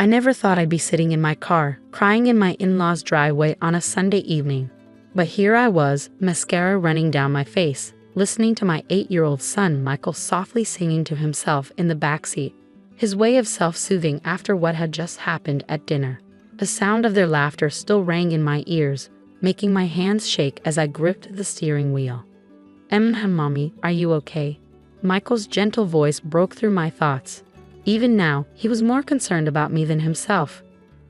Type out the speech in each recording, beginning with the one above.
I never thought I'd be sitting in my car, crying in my in-laws' driveway on a Sunday evening. But here I was, mascara running down my face, listening to my 8-year-old son Michael softly singing to himself in the backseat, his way of self-soothing after what had just happened at dinner. The sound of their laughter still rang in my ears, making my hands shake as I gripped the steering wheel. Mommy, are you okay?" Michael's gentle voice broke through my thoughts. Even now, he was more concerned about me than himself.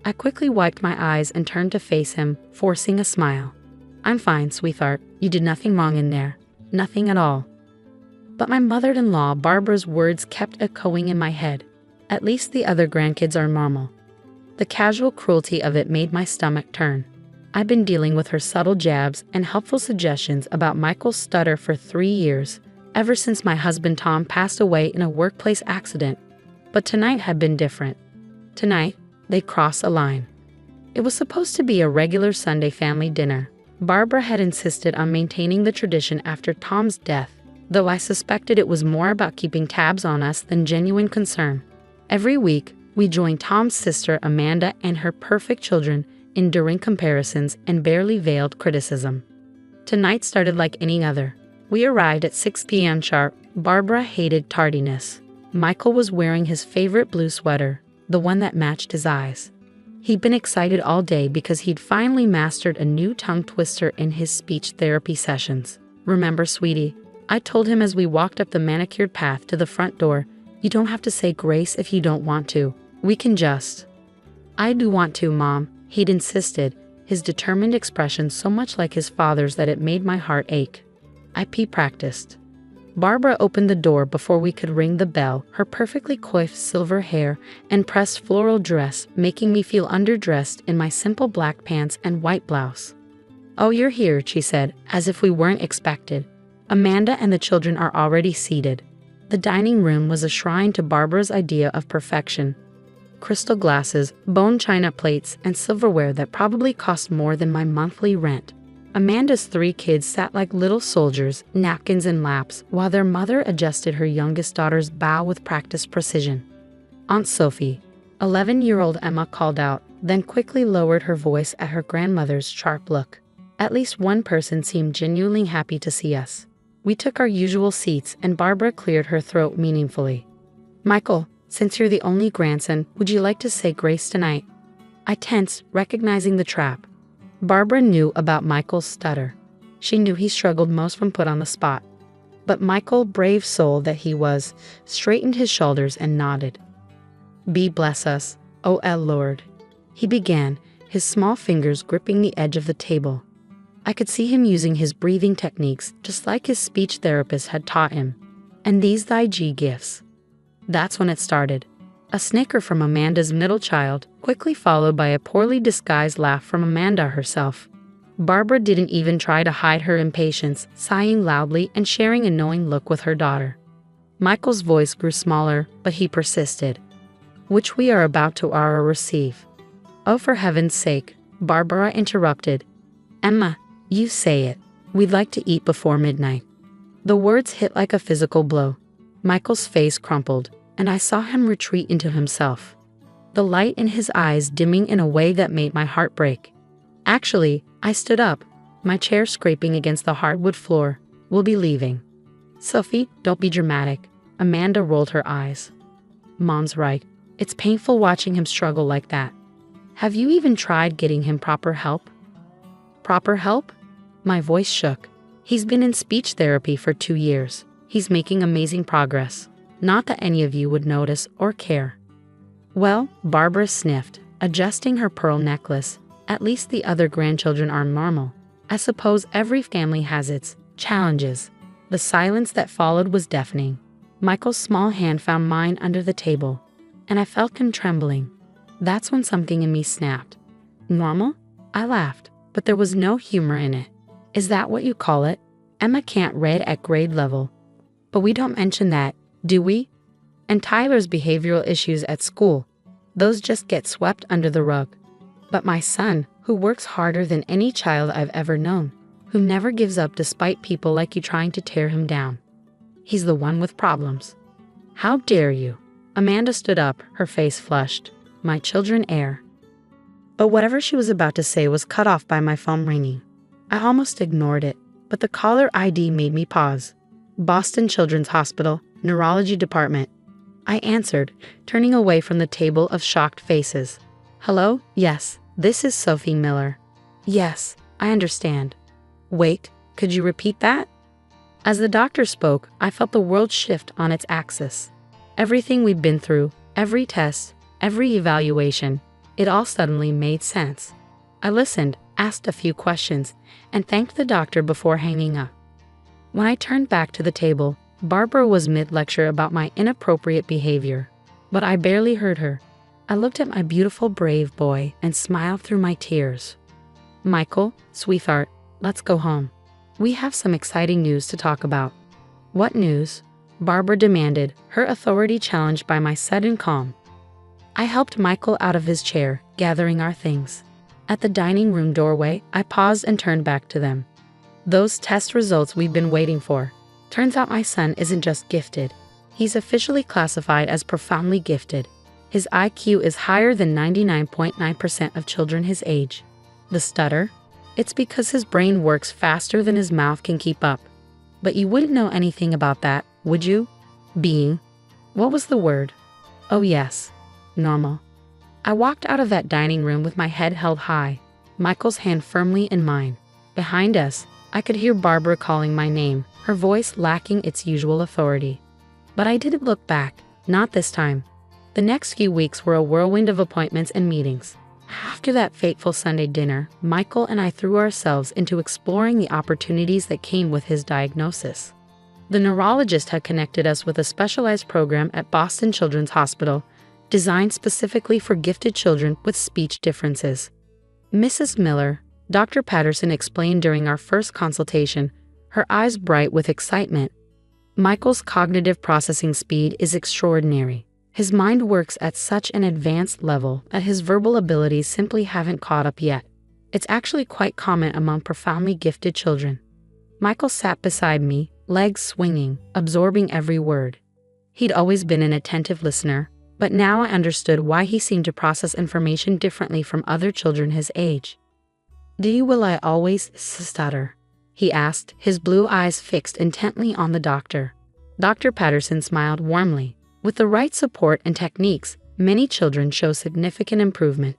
I quickly wiped my eyes and turned to face him, forcing a smile. "I'm fine, sweetheart. You did nothing wrong in there. Nothing at all." But my mother-in-law Barbara's words kept echoing in my head. "At least the other grandkids are normal." The casual cruelty of it made my stomach turn. I'd been dealing with her subtle jabs and helpful suggestions about Michael's stutter for 3 years, ever since my husband Tom passed away in a workplace accident. But tonight had been different. Tonight, they crossed a line. It was supposed to be a regular Sunday family dinner. Barbara had insisted on maintaining the tradition after Tom's death, though I suspected it was more about keeping tabs on us than genuine concern. Every week, we joined Tom's sister Amanda and her perfect children, enduring comparisons and barely veiled criticism. Tonight started like any other. We arrived at 6 p.m. sharp. Barbara hated tardiness. Michael was wearing his favorite blue sweater, the one that matched his eyes. He'd been excited all day because he'd finally mastered a new tongue twister in his speech therapy sessions. "Remember, sweetie," I told him as we walked up the manicured path to the front door, "you don't have to say grace if you don't want to. We can just." "I do want to, Mom," he'd insisted, his determined expression so much like his father's that it made my heart ache. I practiced. Barbara opened the door before we could ring the bell, her perfectly coiffed silver hair and pressed floral dress making me feel underdressed in my simple black pants and white blouse. "Oh, you're here," she said, as if we weren't expected. "Amanda and the children are already seated." The dining room was a shrine to Barbara's idea of perfection. Crystal glasses, bone china plates, and silverware that probably cost more than my monthly rent. Amanda's 3 kids sat like little soldiers, napkins in laps, while their mother adjusted her youngest daughter's bow with practiced precision. "Aunt Sophie," 11-year-old Emma called out, then quickly lowered her voice at her grandmother's sharp look. At least one person seemed genuinely happy to see us. We took our usual seats and Barbara cleared her throat meaningfully. "Michael, since you're the only grandson, would you like to say grace tonight?" I tensed, recognizing the trap. Barbara knew about Michael's stutter. She knew he struggled most when put on the spot. But Michael, brave soul that he was, straightened his shoulders and nodded. "Be bless us, O Lord," he began, his small fingers gripping the edge of the table. I could see him using his breathing techniques just like his speech therapist had taught him. "And these thy gifts." That's when it started. A snicker from Amanda's middle child, quickly followed by a poorly disguised laugh from Amanda herself. Barbara didn't even try to hide her impatience, sighing loudly and sharing a knowing look with her daughter. Michael's voice grew smaller, but he persisted. "Which we are about to receive." "Oh, for heaven's sake," Barbara interrupted. "Emma, you say it. We'd like to eat before midnight." The words hit like a physical blow. Michael's face crumpled, and I saw him retreat into himself, the light in his eyes dimming in a way that made my heart break. Actually, I stood up, my chair scraping against the hardwood floor. "We'll be leaving." "Sophie, don't be dramatic." Amanda rolled her eyes. "Mom's right. It's painful watching him struggle like that. Have you even tried getting him proper help?" "Proper help?" My voice shook. "He's been in speech therapy for 2 years. He's making amazing progress. Not that any of you would notice or care." "Well," Barbara sniffed, adjusting her pearl necklace, "at least the other grandchildren are normal. I suppose every family has its challenges." The silence that followed was deafening. Michael's small hand found mine under the table, and I felt him trembling. That's when something in me snapped. "Normal?" I laughed, but there was no humor in it. "Is that what you call it? Emma can't read at grade level. But we don't mention that, do we? And Tyler's behavioral issues at school, those just get swept under the rug. But my son, who works harder than any child I've ever known, who never gives up despite people like you trying to tear him down. He's the one with problems." "How dare you?" Amanda stood up, her face flushed. my children heir. But whatever she was about to say was cut off by my phone ringing. I almost ignored it, but the caller ID made me pause. Boston Children's Hospital, Neurology Department. I answered, turning away from the table of shocked faces. Hello? Yes, this is Sophie Miller. Yes, I understand. Wait, could you repeat that? As the doctor spoke, I felt the world shift on its axis. Everything we'd been through, every test, every evaluation, it all suddenly made sense. I listened, asked a few questions, and thanked the doctor before hanging up. When I turned back to the table, Barbara was mid-lecture about my inappropriate behavior, but I barely heard her. I looked at my beautiful, brave boy and smiled through my tears. Michael, sweetheart, let's go home. We have some exciting news to talk about. What news? Barbara demanded, her authority challenged by my sudden calm. I helped Michael out of his chair, gathering our things. At the dining room doorway, I paused and turned back to them. Those test results we've been waiting for. Turns out my son isn't just gifted. He's officially classified as profoundly gifted. His IQ is higher than 99.9% of children his age. The stutter? It's because his brain works faster than his mouth can keep up. But you wouldn't know anything about that, would you? Being. What was the word? Oh yes. Normal. I walked out of that dining room with my head held high, Michael's hand firmly in mine. Behind us, I could hear Barbara calling my name, her voice lacking its usual authority. But I didn't look back, not this time. The next few weeks were a whirlwind of appointments and meetings. After that fateful Sunday dinner, Michael and I threw ourselves into exploring the opportunities that came with his diagnosis. The neurologist had connected us with a specialized program at Boston Children's Hospital, designed specifically for gifted children with speech differences. Mrs. Miller, Dr. Patterson explained during our first consultation, her eyes bright with excitement. Michael's cognitive processing speed is extraordinary. His mind works at such an advanced level that his verbal abilities simply haven't caught up yet. It's actually quite common among profoundly gifted children. Michael sat beside me, legs swinging, absorbing every word. He'd always been an attentive listener, but now I understood why he seemed to process information differently from other children his age. Will I always stutter? He asked, his blue eyes fixed intently on the doctor. Dr. Patterson smiled warmly. With the right support and techniques, many children show significant improvement.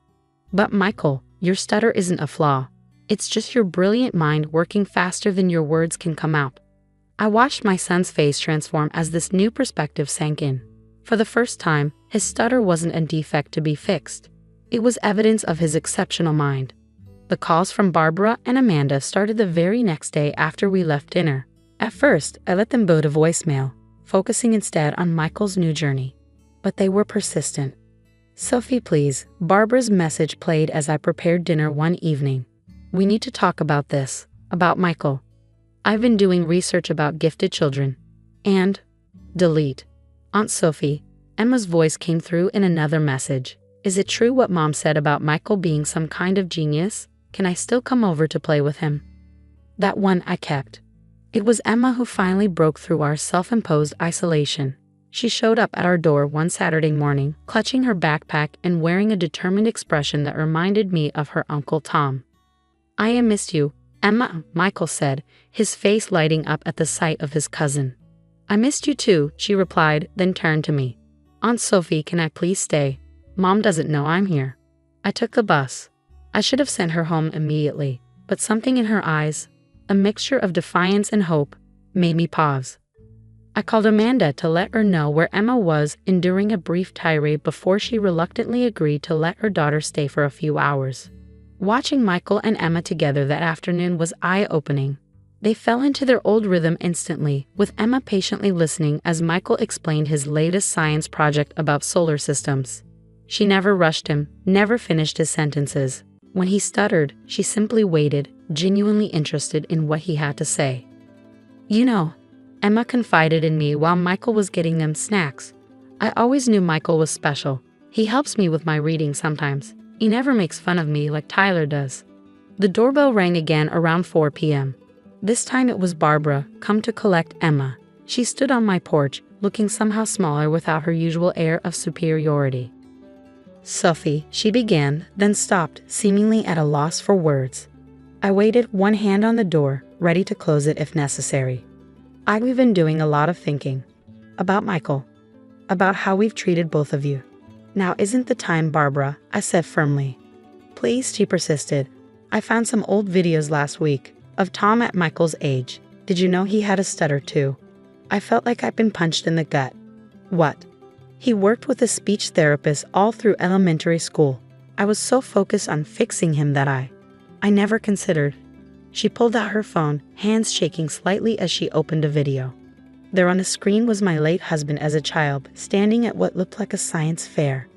But Michael, your stutter isn't a flaw. It's just your brilliant mind working faster than your words can come out. I watched my son's face transform as this new perspective sank in. For the first time, his stutter wasn't a defect to be fixed. It was evidence of his exceptional mind. The calls from Barbara and Amanda started the very next day after we left dinner. At first, I let them go to voicemail, focusing instead on Michael's new journey. But they were persistent. Sophie, please, Barbara's message played as I prepared dinner one evening. We need to talk about this, about Michael. I've been doing research about gifted children. And, delete. Aunt Sophie, Emma's voice came through in another message. Is it true what Mom said about Michael being some kind of genius? Can I still come over to play with him? That one I kept. It was Emma who finally broke through our self-imposed isolation. She showed up at our door one Saturday morning, clutching her backpack and wearing a determined expression that reminded me of her Uncle Tom. I missed you, Emma, Michael said, his face lighting up at the sight of his cousin. I missed you too, she replied, then turned to me. Aunt Sophie, can I please stay? Mom doesn't know I'm here. I took the bus. I should have sent her home immediately, but something in her eyes, a mixture of defiance and hope, made me pause. I called Amanda to let her know where Emma was, enduring a brief tirade before she reluctantly agreed to let her daughter stay for a few hours. Watching Michael and Emma together that afternoon was eye-opening. They fell into their old rhythm instantly, with Emma patiently listening as Michael explained his latest science project about solar systems. She never rushed him, never finished his sentences. When he stuttered, she simply waited, genuinely interested in what he had to say. You know, Emma confided in me while Michael was getting them snacks. I always knew Michael was special. He helps me with my reading sometimes. He never makes fun of me like Tyler does. The doorbell rang again around 4 p.m. This time it was Barbara, come to collect Emma. She stood on my porch, looking somehow smaller without her usual air of superiority. Sophie, she began, then stopped, seemingly at a loss for words. I waited, one hand on the door, ready to close it if necessary. I've been doing a lot of thinking. About Michael. About how we've treated both of you. Now isn't the time, Barbara, I said firmly. Please, she persisted. I found some old videos last week of Tom at Michael's age. Did you know he had a stutter too? I felt like I'd been punched in the gut. What? He worked with a speech therapist all through elementary school. I was so focused on fixing him that I never considered. She pulled out her phone, hands shaking slightly as she opened a video. There on the screen was my late husband as a child, standing at what looked like a science fair.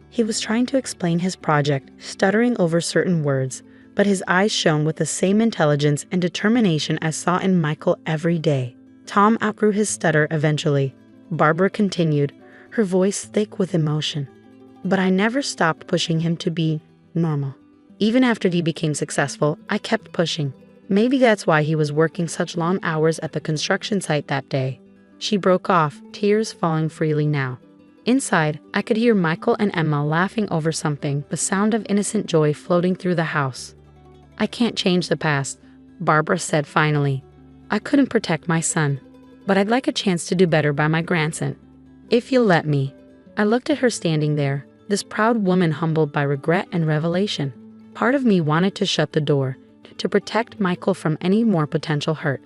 He was trying to explain his project, stuttering over certain words, but his eyes shone with the same intelligence and determination I saw in Michael every day. Tom outgrew his stutter eventually, Barbara continued, her voice thick with emotion. But I never stopped pushing him to be normal. Even after he became successful, I kept pushing. Maybe that's why he was working such long hours at the construction site that day. She broke off, tears falling freely now. Inside, I could hear Michael and Emma laughing over something, the sound of innocent joy floating through the house. I can't change the past, Barbara said finally. I couldn't protect my son, but I'd like a chance to do better by my grandson. If you'll let me. I looked at her standing there, this proud woman humbled by regret and revelation. Part of me wanted to shut the door, to protect Michael from any more potential hurt.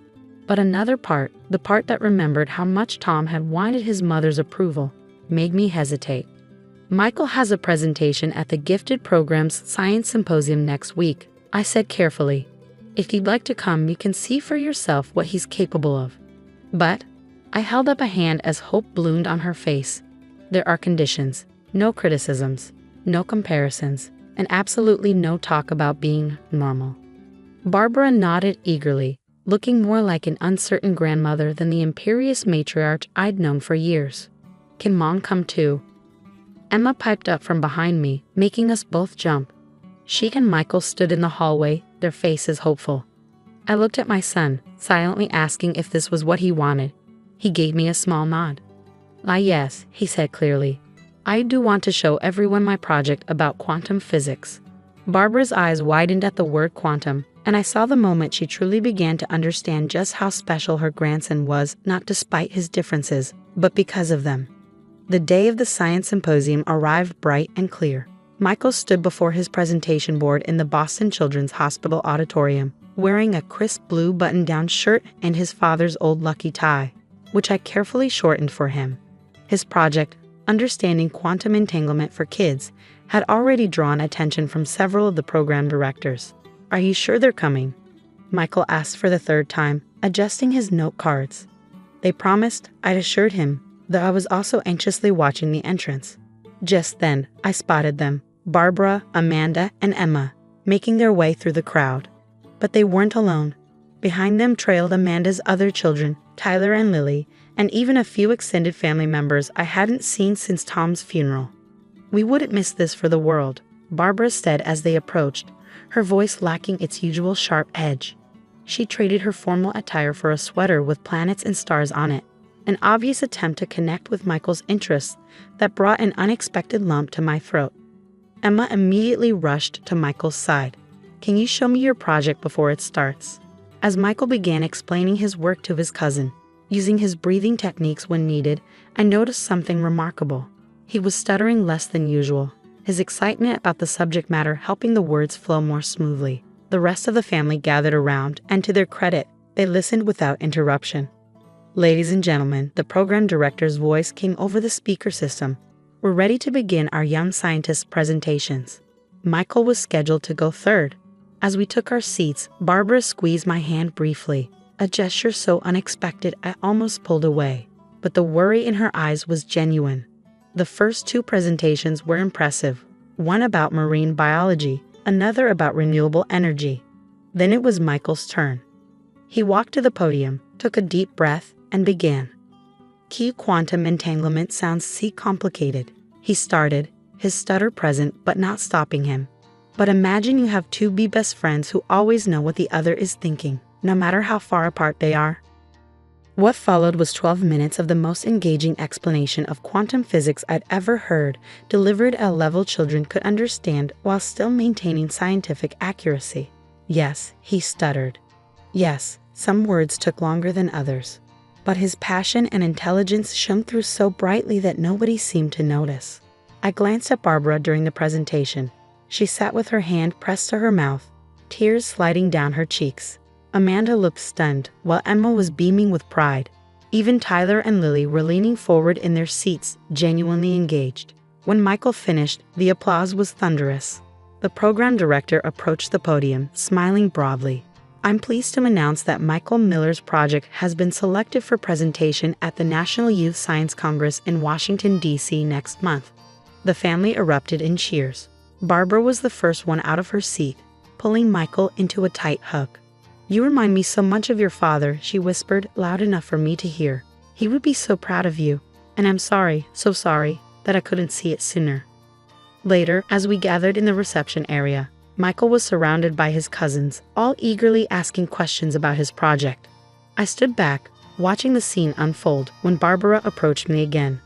But another part, the part that remembered how much Tom had wanted his mother's approval, made me hesitate. Michael has a presentation at the Gifted Programs Science Symposium next week, I said carefully. If you'd like to come, you can see for yourself what he's capable of. But I held up a hand as hope bloomed on her face. There are conditions, no criticisms, no comparisons, and absolutely no talk about being normal. Barbara nodded eagerly, looking more like an uncertain grandmother than the imperious matriarch I'd known for years. Can Mom come too? Emma piped up from behind me, making us both jump. She and Michael stood in the hallway, their faces hopeful. I looked at my son, silently asking if this was what he wanted. He gave me a small nod. Yes, he said clearly. I do want to show everyone my project about quantum physics. Barbara's eyes widened at the word quantum, and I saw the moment she truly began to understand just how special her grandson was, not despite his differences, but because of them. The day of the science symposium arrived bright and clear. Michael stood before his presentation board in the Boston Children's Hospital auditorium, wearing a crisp blue button-down shirt and his father's old lucky tie, which I carefully shortened for him. His project, Understanding Quantum Entanglement for Kids, had already drawn attention from several of the program directors. Are you sure they're coming? Michael asked for the third time, adjusting his note cards. They promised, I'd assured him, though I was also anxiously watching the entrance. Just then, I spotted them, Barbara, Amanda, and Emma, making their way through the crowd. But they weren't alone. Behind them trailed Amanda's other children, Tyler and Lily, and even a few extended family members I hadn't seen since Tom's funeral. We wouldn't miss this for the world, Barbara said as they approached, her voice lacking its usual sharp edge. She traded her formal attire for a sweater with planets and stars on it, an obvious attempt to connect with Michael's interests that brought an unexpected lump to my throat. Emma immediately rushed to Michael's side. Can you show me your project before it starts? As Michael began explaining his work to his cousin, using his breathing techniques when needed, I noticed something remarkable. He was stuttering less than usual, his excitement about the subject matter helping the words flow more smoothly. The rest of the family gathered around, and to their credit, they listened without interruption. Ladies and gentlemen, the program director's voice came over the speaker system. We're ready to begin our young scientists' presentations. Michael was scheduled to go third. As we took our seats, Barbara squeezed my hand briefly, a gesture so unexpected I almost pulled away. But the worry in her eyes was genuine. The first two presentations were impressive, one about marine biology, another about renewable energy. Then it was Michael's turn. He walked to the podium, took a deep breath, and began. Key quantum entanglement sounds complicated, he started, his stutter present but not stopping him. But imagine you have two best friends who always know what the other is thinking, no matter how far apart they are. What followed was 12 minutes of the most engaging explanation of quantum physics I'd ever heard, delivered at a level children could understand while still maintaining scientific accuracy. Yes, he stuttered. Yes, some words took longer than others. But his passion and intelligence shone through so brightly that nobody seemed to notice. I glanced at Barbara during the presentation. She sat with her hand pressed to her mouth, tears sliding down her cheeks. Amanda looked stunned, while Emma was beaming with pride. Even Tyler and Lily were leaning forward in their seats, genuinely engaged. When Michael finished, the applause was thunderous. The program director approached the podium, smiling broadly. I'm pleased to announce that Michael Miller's project has been selected for presentation at the National Youth Science Congress in Washington, D.C. next month. The family erupted in cheers. Barbara was the first one out of her seat, pulling Michael into a tight hug. You remind me so much of your father, she whispered, loud enough for me to hear. He would be so proud of you, and I'm sorry, so sorry, that I couldn't see it sooner. Later, as we gathered in the reception area, Michael was surrounded by his cousins, all eagerly asking questions about his project. I stood back, watching the scene unfold, when Barbara approached me again.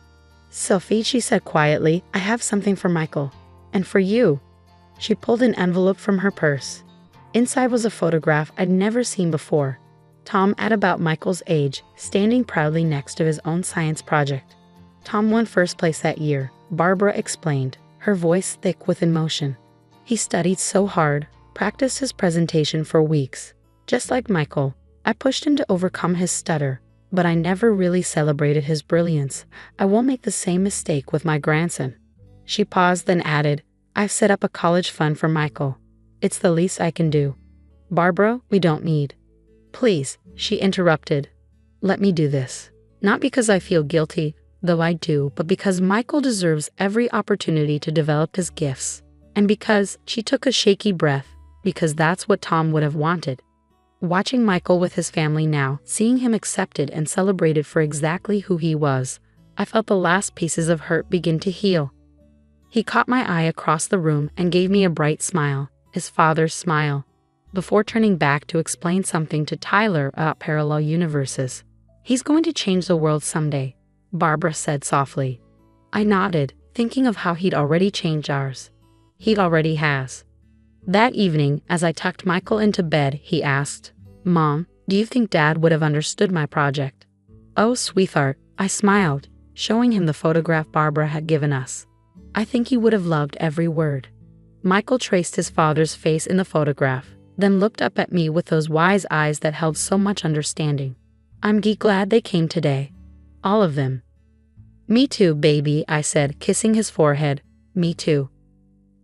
Sophie, she said quietly, I have something for Michael. And for you. She pulled an envelope from her purse. Inside was a photograph I'd never seen before. Tom, at about Michael's age, standing proudly next to his own science project. Tom won first place that year, Barbara explained, her voice thick with emotion. He studied so hard, practiced his presentation for weeks. Just like Michael, I pushed him to overcome his stutter, but I never really celebrated his brilliance. I won't make the same mistake with my grandson. She paused, then added, I've set up a college fund for Michael. It's the least I can do. Barbara, we don't need. Please, she interrupted. Let me do this. Not because I feel guilty, though I do, but because Michael deserves every opportunity to develop his gifts. And because, she took a shaky breath, because that's what Tom would have wanted. Watching Michael with his family now, seeing him accepted and celebrated for exactly who he was, I felt the last pieces of hurt begin to heal. He caught my eye across the room and gave me a bright smile. His father's smile, before turning back to explain something to Tyler about parallel universes. He's going to change the world someday, Barbara said softly. I nodded, thinking of how he'd already changed ours. He already has. That evening, as I tucked Michael into bed, he asked, Mom, do you think Dad would have understood my project? Oh, sweetheart, I smiled, showing him the photograph Barbara had given us. I think he would have loved every word. Michael traced his father's face in the photograph, then looked up at me with those wise eyes that held so much understanding. I'm glad they came today. All of them. Me too, baby, I said, kissing his forehead. Me too.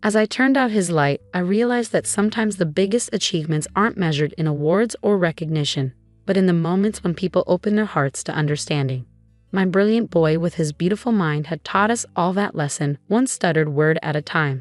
As I turned out his light, I realized that sometimes the biggest achievements aren't measured in awards or recognition, but in the moments when people open their hearts to understanding. My brilliant boy with his beautiful mind had taught us all that lesson, one stuttered word at a time.